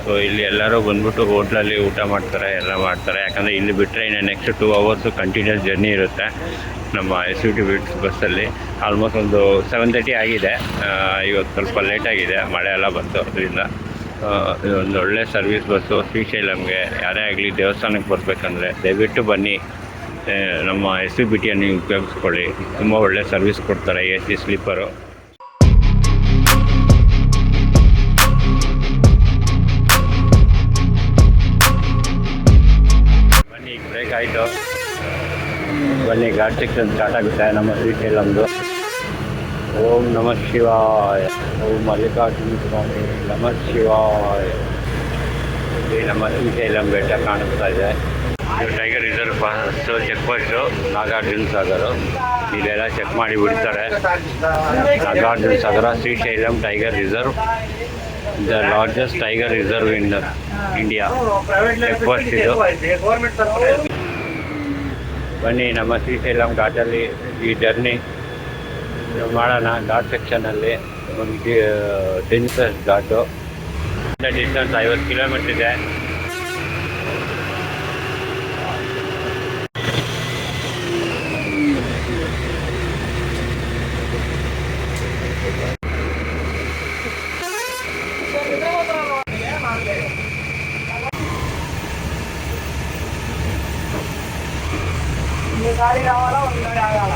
ಸೊ ಇಲ್ಲಿ ಎಲ್ಲರೂ ಬಂದ್ಬಿಟ್ಟು ಹೋಟ್ಲಲ್ಲಿ ಊಟ ಮಾಡ್ತಾರೆ, ಎಲ್ಲ ಮಾಡ್ತಾರೆ. ಯಾಕಂದರೆ ಇಲ್ಲಿ ಬಿಟ್ಟರೆ ಇನ್ನು ನೆಕ್ಸ್ಟ್ 2 hours ಕಂಟಿನ್ಯೂಸ್ ಜರ್ನಿ ಇರುತ್ತೆ ನಮ್ಮ SUT ಬಿಟ್ಸ್ ಬಸ್ಸಲ್ಲಿ. ಆಲ್ಮೋಸ್ಟ್ ಒಂದು 7:30 ಆಗಿದೆ. ಇವತ್ತು ಸ್ವಲ್ಪ ಲೇಟಾಗಿದೆ, ಮಳೆ ಎಲ್ಲ ಬಂತು. ಅದರಿಂದ ಇದೊಂದು ಒಳ್ಳೆ ಸರ್ವಿಸ್ ಬಸ್ಸು. ಶ್ರೀಶೈಲಂಗೆ ಯಾರೇ ಆಗಲಿ ದೇವಸ್ಥಾನಕ್ಕೆ ಬರಬೇಕಂದ್ರೆ ದಯವಿಟ್ಟು ಬನ್ನಿ, ನಮ್ಮ SUBTಯನ್ನು ಉಪಯೋಗಿಸ್ಕೊಳ್ಳಿ. ತುಂಬ ಒಳ್ಳೆ ಸರ್ವಿಸ್ ಕೊಡ್ತಾರೆ. AC sleeper. ಬನ್ನಿ, ಬ್ರೇಕ್ ಆಯಿತು. ಬನ್ನಿ, ಘಾಟ್ ಸೆಕ್ಷನ್ ಸ್ಟಾರ್ಟ್ ಆಗುತ್ತೆ ನಮ್ಮ ಶ್ರೀಶೈಲಂದು. ಓಂ ನಮಃ ಶಿವಾಯ. ಓಂ ಮಲ್ಲಿಕಾರ್ಜುನ ಸ್ವಾಮಿ ನಮಃ ಶಿವಾಯ. ಇಲ್ಲಿ ನಮ್ಮ ಶ್ರೀಶೈಲಂ ಬೆಟ್ಟ ಕಾಣಿಸ್ತಾ ಇದೆ. ಇದು tiger reserve first check post Nagarjuna Sagar. ಇಲ್ಲೆಲ್ಲ ಚೆಕ್ ಮಾಡಿ ಬಿಡ್ತಾರೆ. Nagarjuna Sagar Srisailam tiger reserve, the largest tiger reserve in India. Check post ಇದು. ಬನ್ನಿ ನಮ್ಮ ಶ್ರೀಶೈಲಂ ಘಾಟಲ್ಲಿ ಈ ಜರ್ನಿ ಮಾಡೋಣ. ಘಾಟ್ ಸೆಕ್ಷನಲ್ಲಿ ಒಂದು ಡೇಂಜರಸ್ ಘಾಟು. ಡಿಸ್ಟೆನ್ಸ್ 50 ಕಿಲೋಮೀಟರ್ ಇದೆ. गाड़ी रावाला ಒಂದು ಗಾಡಿ ಆಗಲ್ಲ.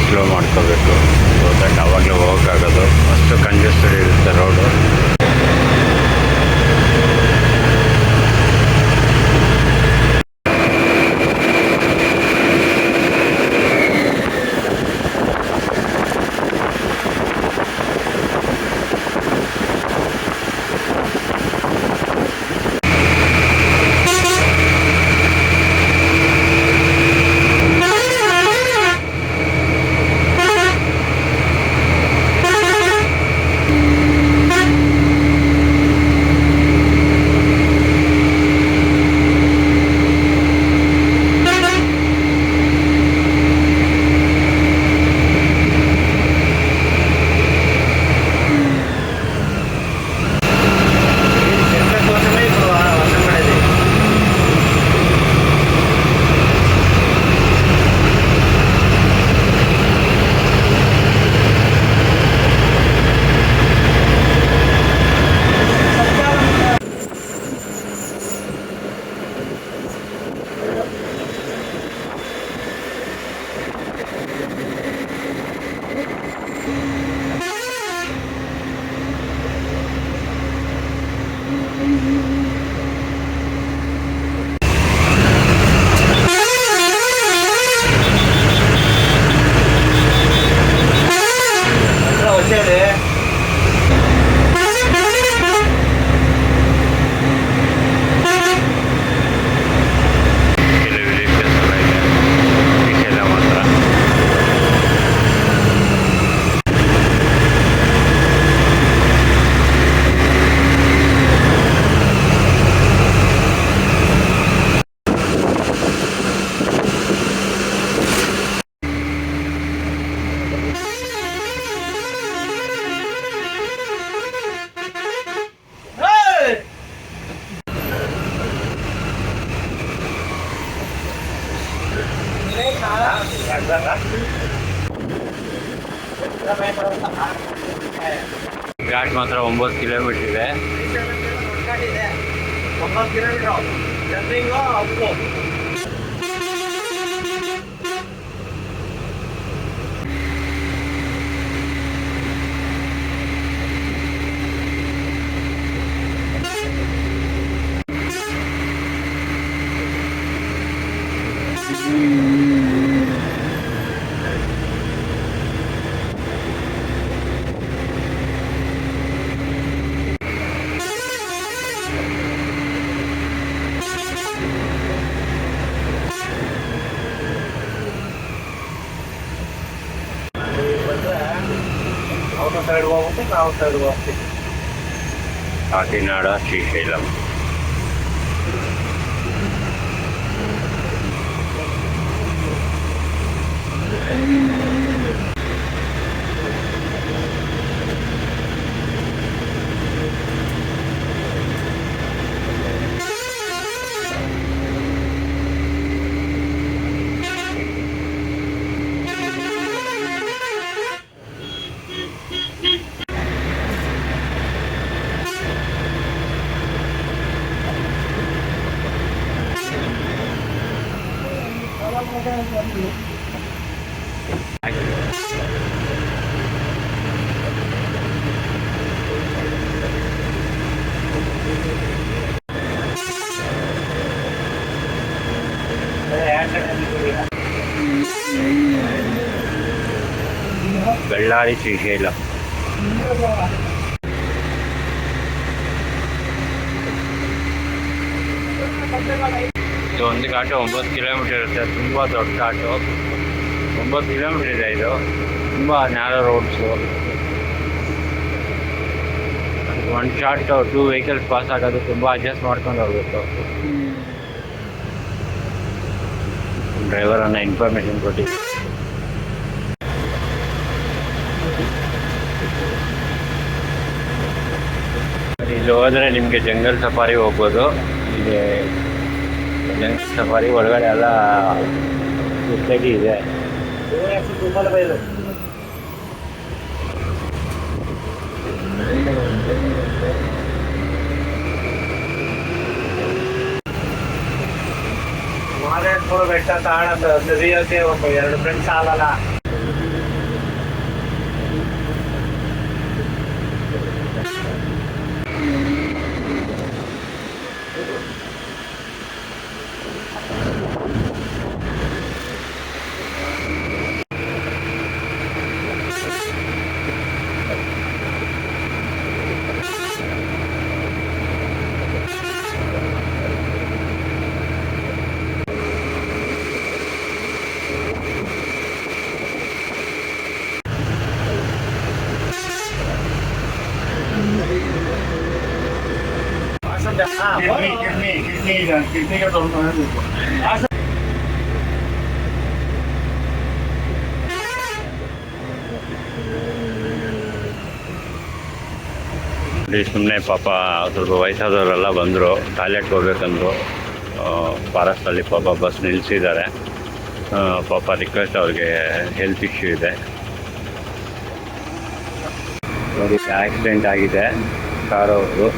ಸ್ಲೋ ಮಾಡ್ಕೋಬೇಕು. ಸೊ ದಟ್ ಅವಾಗಲೇ ಹೋಗೋಕ್ಕಾಗೋದು. ಅಷ್ಟು ಕಂಜೆಸ್ಟೆಡ್ ಇರುತ್ತೆ ರೋಡು. ಘಾಟ್ ಮಾತ್ರ 9 ಕಿಲೋಮೀಟರ್ ಇದೆ. 9 ಕಿಲೋಮೀಟರ್ ಜರ್ನಿಂಗು ಅಪ್ಪು. ಸೈಡ್ ಹೋಗ್ಬಿಟ್ಟು ನಾವು ಸೈಡ್ ಹೋಗ್ತೀವಿ. ಕಾಕಿನಾಡ ಶ್ರೀಶೈಲಂ. ಬಳ್ಳಾರಿ ಶ್ರೀಶೈಲ. ಇದು ಒಂದು ಘಾಟು 9 ಕಿಲೋಮೀಟರ್ ಇರುತ್ತೆ. ತುಂಬ ದೊಡ್ಡ ಘಾಟು, 9 ಕಿಲೋಮೀಟರ್ ಇದೆ. ಇದು ತುಂಬ narrow roads. One shot 2 vehicles pass ಆಗೋದು, ತುಂಬ ಅಡ್ಜಸ್ಟ್ ಮಾಡ್ಕೊಂಡು ಹೋಗ್ಬೇಕು. ಡ್ರೈವರನ್ನು ಇನ್ಫಾರ್ಮೇಷನ್ ಕೊಟ್ಟಿದ್ದೆ. ಇಲ್ಲಿ ಹೋದರೆ ನಿಮಗೆ ಜಂಗಲ್ ಸಫಾರಿ ಹೋಗ್ಬೋದು. ಇಲ್ಲಿ ಜಂಗಲ್ ಸಫಾರಿ ಒಳಗಡೆ ಎಲ್ಲ ಫೆಸಿಲಿಟಿ ಇದೆ. ಮಾದೇಶ್ವರ ಬೆಟ್ಟ ತಾಣದ ಸರಿಯೋಕೆ 2 ಫ್ರೆಂಡ್ಸ್ ಆಗಲ್ಲ. ಸುಮ್ಮನೆ ಪಾಪ ಸ್ವಲ್ಪ ವಯಸ್ಸಾದವರೆಲ್ಲ ಬಂದರು, ಟಾಯ್ಲೆಟ್ಗೆ ಹೋಗ್ಬೇಕಂದ್ರು. ಫಾರೆಸ್ಟಲ್ಲಿ ಪಾಪ ಬಸ್ ನಿಲ್ಲಿಸಿದ್ದಾರೆ. ಪಾಪ ರಿಕ್ವೆಸ್ಟ್ ಅವ್ರಿಗೆ ಹೆಲ್ತ್ ಇಶ್ಯೂ ಇದೆ. ನೋಡಿ, ಆಕ್ಸಿಡೆಂಟ್ ಆಗಿದೆ ಕಾರ್ ಅವ್ರದ್ದು.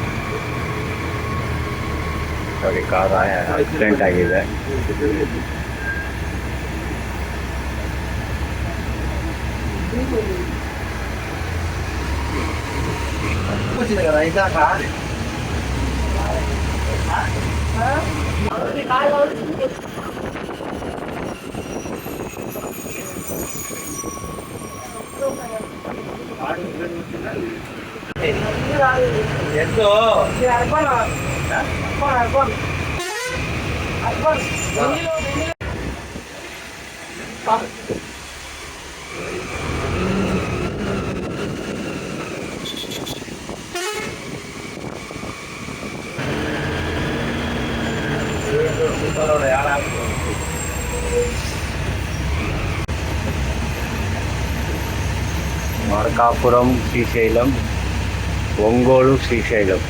ನೋಡಿ, ಕಾರ್ ಆಕ್ಸಿಡೆಂಟ್ ಆಗಿದೆ. ಎದ್ದು మార్కాపురం శ్రీశైలం, ఒంగోలు శ్రీశైలం.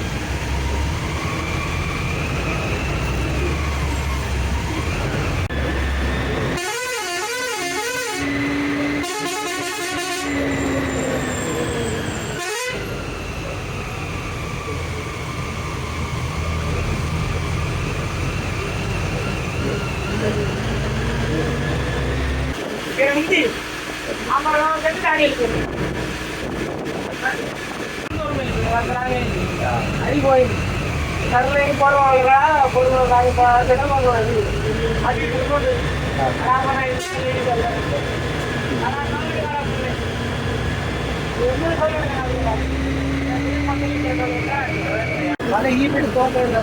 ಈ ಬಿಟ್ಟು ತಗೊಂಡ್ರೆ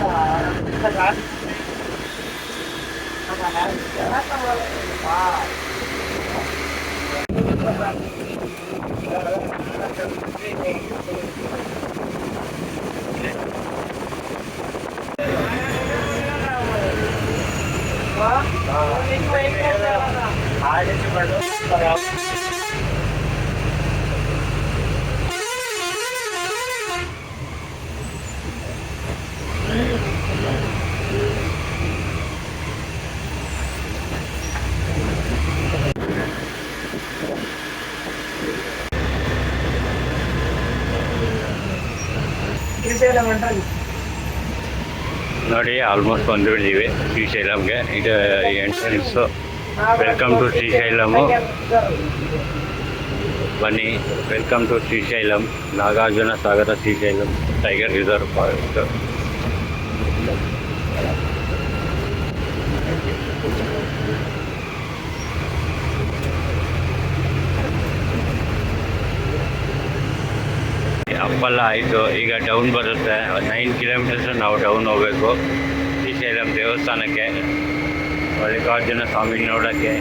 ನೋಡಿ ಆಲ್ಮೋಸ್ಟ್ ಬಂದುಬಿಟ್ಟಿದ್ದೀವಿ ಶ್ರೀಶೈಲಂಗೆ. ಇದು ಎಂಟ್ರೆನ್ಸು. Welcome to Srisailam. ಬನ್ನಿ, welcome to Srisailam, Nagarjuna Sagar Srisailam tiger reserve forest. ಅಪ್ಪಲ್ಲ ಆಯಿತು, ಈಗ ಡೌನ್ ಬರುತ್ತೆ. 9 ಕಿಲೋಮೀಟರ್ಸ್ ನಾವು ಡೌನ್ ಹೋಗಬೇಕು ಶ್ರೀಶೈಲಂ ದೇವಸ್ಥಾನಕ್ಕೆ, ಮಲ್ಲಿಕಾರ್ಜುನ ಸ್ವಾಮಿ ನೋಡೋಕ್ಕೆ.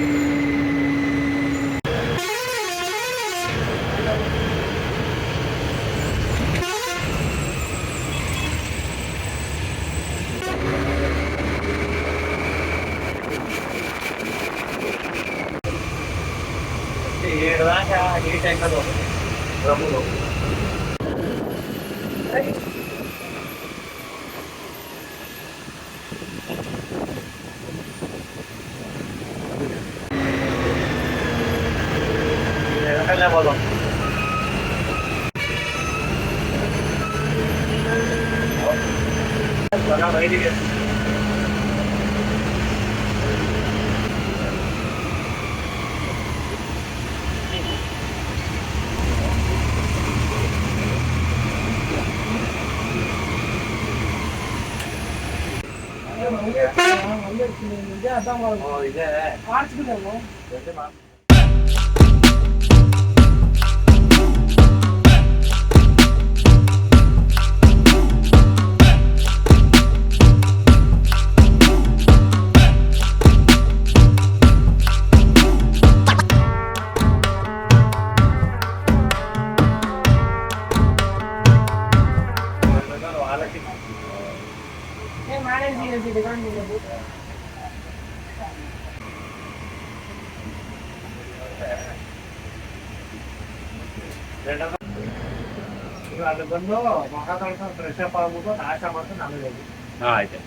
ಅದು ಬಂದು ಮುಖ ತೊಳ್ಕೊಂಡು ಫ್ರೆಶ್ ಅಪ್ ಆಗ್ಬಿಟ್ಟು ನಾಶ ಮಾಡ್ಕೊಂಡು ನಾವೇ ಹೋಗಿ. ಹಾಂ, ಆಯ್ತು.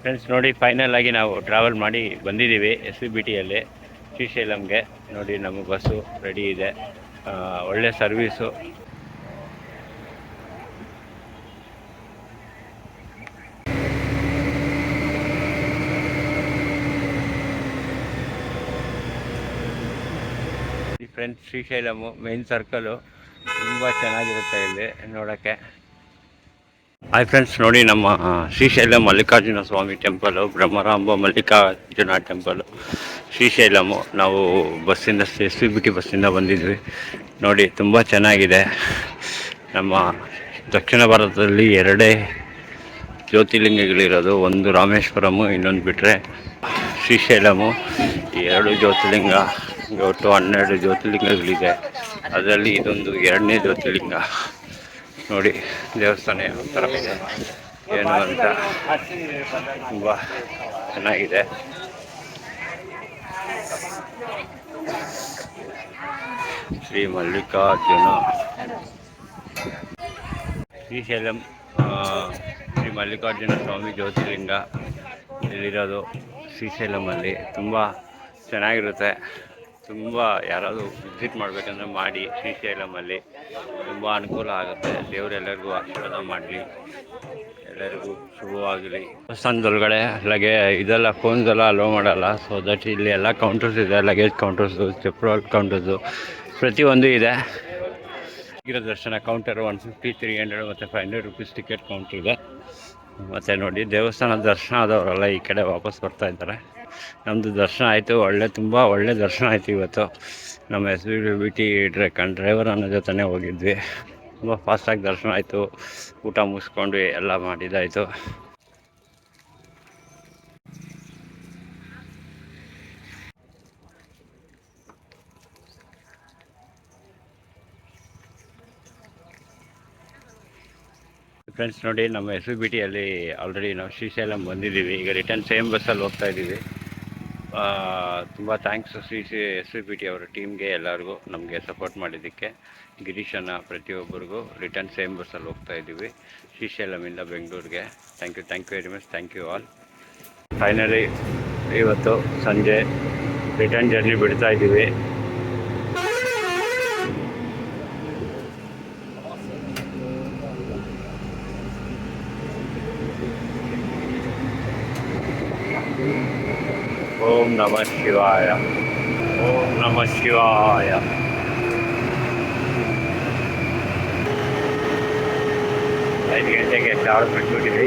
ಫ್ರೆಂಡ್ಸ್ ನೋಡಿ, ಫೈನಲ್ ಆಗಿ ನಾವು ಟ್ರಾವೆಲ್ ಮಾಡಿ ಬಂದಿದ್ದೀವಿ SVBTಯಲ್ಲಿ ಶ್ರೀಶೈಲಂಗೆ. ನೋಡಿ, ನಮ್ಮ ಬಸ್ಸು ರೆಡಿ ಇದೆ, ಒಳ್ಳೆ ಸರ್ವೀಸು. ಫ್ರೆಂಡ್ಸ್, ಶ್ರೀಶೈಲಮು ಮೇನ್ ಸರ್ಕಲು ತುಂಬ ಚೆನ್ನಾಗಿರುತ್ತೆ ಇಲ್ಲಿ ನೋಡೋಕ್ಕೆ. ಹಾಯ್ ಫ್ರೆಂಡ್ಸ್, ನೋಡಿ ನಮ್ಮ ಶ್ರೀಶೈಲ ಮಲ್ಲಿಕಾರ್ಜುನ ಸ್ವಾಮಿ ಟೆಂಪಲು, ಬ್ರಹ್ಮರಾಂಬ ಮಲ್ಲಿಕಾರ್ಜುನ ಟೆಂಪಲು ಶ್ರೀಶೈಲಮು. ನಾವು ಬಸ್ಸಿಂದ SVBT ಬಸ್ಸಿಂದ ಬಂದಿದ್ವಿ. ನೋಡಿ, ತುಂಬ ಚೆನ್ನಾಗಿದೆ. ನಮ್ಮ ದಕ್ಷಿಣ ಭಾರತದಲ್ಲಿ 2 ಜ್ಯೋತಿರ್ಲಿಂಗಗಳಿರೋದು, ಒಂದು ರಾಮೇಶ್ವರಮು, ಇನ್ನೊಂದು ಬಿಟ್ಟರೆ ಶ್ರೀಶೈಲಮು. 2 ಜ್ಯೋತಿರ್ಲಿಂಗ, ಒಟ್ಟು 12 ಜ್ಯೋತಿರ್ಲಿಂಗಗಳಿದೆ. ಅದರಲ್ಲಿ ಇದೊಂದು 2ನೇ ಜ್ಯೋತಿರ್ಲಿಂಗ. ನೋಡಿ ದೇವಸ್ಥಾನ ಯಾವ ಥರ ಇದೆ ಏನು ಅಂತ, ತುಂಬ ಚೆನ್ನಾಗಿದೆ. ಶ್ರೀ ಮಲ್ಲಿಕಾರ್ಜುನ ಶ್ರೀಶೈಲಂ, ಶ್ರೀ ಮಲ್ಲಿಕಾರ್ಜುನ ಸ್ವಾಮಿ ಜ್ಯೋತಿರ್ಲಿಂಗ ಇಲ್ಲಿರೋದು ಶ್ರೀಶೈಲಮಲ್ಲಿ. ತುಂಬ ಚೆನ್ನಾಗಿರುತ್ತೆ. ತುಂಬ ಯಾರಾದರೂ ವಿಸಿಟ್ ಮಾಡಬೇಕಂದ್ರೆ ಮಾಡಿ. ಶ್ರೀಶೈಲಮಲ್ಲಿ ತುಂಬ ಅನುಕೂಲ ಆಗುತ್ತೆ. ದೇವರೆಲ್ಲರಿಗೂ ಆಶೀರ್ವಾದ ಮಾಡಲಿ, ಎಲ್ಲರಿಗೂ ಶುಭವಾಗಲಿ. ದೇವಸ್ಥಾನದೊಳಗಡೆ ಇದೆಲ್ಲ ಫೋನ್ಸ್ ಎಲ್ಲ ಅಲೋ ಮಾಡಲ್ಲ. ಸೊ ದಟ್ ಇಲ್ಲಿ ಎಲ್ಲ ಕೌಂಟರ್ಸ್ ಇದೆ, ಲಗೇಜ್ ಕೌಂಟರ್ಸು, ಪೆಟ್ರೋಲ್ ಕೌಂಟರ್ಸು ಪ್ರತಿಯೊಂದು ಇದೆ. ಶೀಘ್ರ ದರ್ಶನ ಕೌಂಟರ್ 150, 300 ಮತ್ತು 500 ರುಪೀಸ್ ಟಿಕೆಟ್ ಕೌಂಟರ್ ಇದೆ. ಮತ್ತು ನೋಡಿ, ದೇವಸ್ಥಾನ ದರ್ಶನ ಆದವರೆಲ್ಲ ಈ ಕಡೆ ವಾಪಸ್ ಬರ್ತಾ ಇದ್ದಾರೆ. ನಮ್ಮದು ದರ್ಶನ ಆಯಿತು, ತುಂಬ ಒಳ್ಳೆ ದರ್ಶನ ಆಯಿತು ಇವತ್ತು. ನಮ್ಮ SVBT ಡ್ರೈವರ್ ಅನ್ನೋ ಜೊತೆನೇ ಹೋಗಿದ್ವಿ. ತುಂಬ ಫಾಸ್ಟಾಗಿ ದರ್ಶನ ಆಯಿತು. ಊಟ ಮುಗಿಸ್ಕೊಂಡು ಎಲ್ಲ ಮಾಡಿದ್ದಾಯಿತು. ಫ್ರೆಂಡ್ಸ್ ನೋಡಿ, ನಮ್ಮ SVBTಯಲ್ಲಿ ಆಲ್ರೆಡಿ ನಾವು ಶ್ರೀಶೈಲಂ ಬಂದಿದ್ದೀವಿ. ಈಗ ರಿಟರ್ನ್ ಸೇಮ್ ಬಸ್ಸಲ್ಲಿ ಹೋಗ್ತಾ ಇದ್ದೀವಿ. ತುಂಬ ಥ್ಯಾಂಕ್ಸ್ SVBT ಅವರ ಟೀಮ್ಗೆ, ಎಲ್ಲರಿಗೂ ನಮಗೆ ಸಪೋರ್ಟ್ ಮಾಡಿದ್ದಕ್ಕೆ. ಗಿರೀಶನ ಪ್ರತಿಯೊಬ್ಬರಿಗೂ. ರಿಟರ್ನ್ ಸೇಮ್ ಬಸ್ಸಲ್ಲಿ ಹೋಗ್ತಾ ಇದ್ದೀವಿ ಶ್ರೀಶೈಲಮಿಂದ ಬೆಂಗಳೂರಿಗೆ. Thank you very much. Thank you all. Finally ಇವತ್ತು ಸಂಜೆ ರಿಟರ್ನ್ ಜರ್ನಿ ಬಿಡ್ತಾ ಇದ್ದೀವಿ. ಓಂ ನಮಃ ಶಿವಾಯ, ಓಂ ನಮಃ ಶಿವಾಯ. 5 ಗಂಟೆಗೆ ಚಾರ್ಜ್ ಬಿಟ್ಬಿಟ್ಟಿವಿ.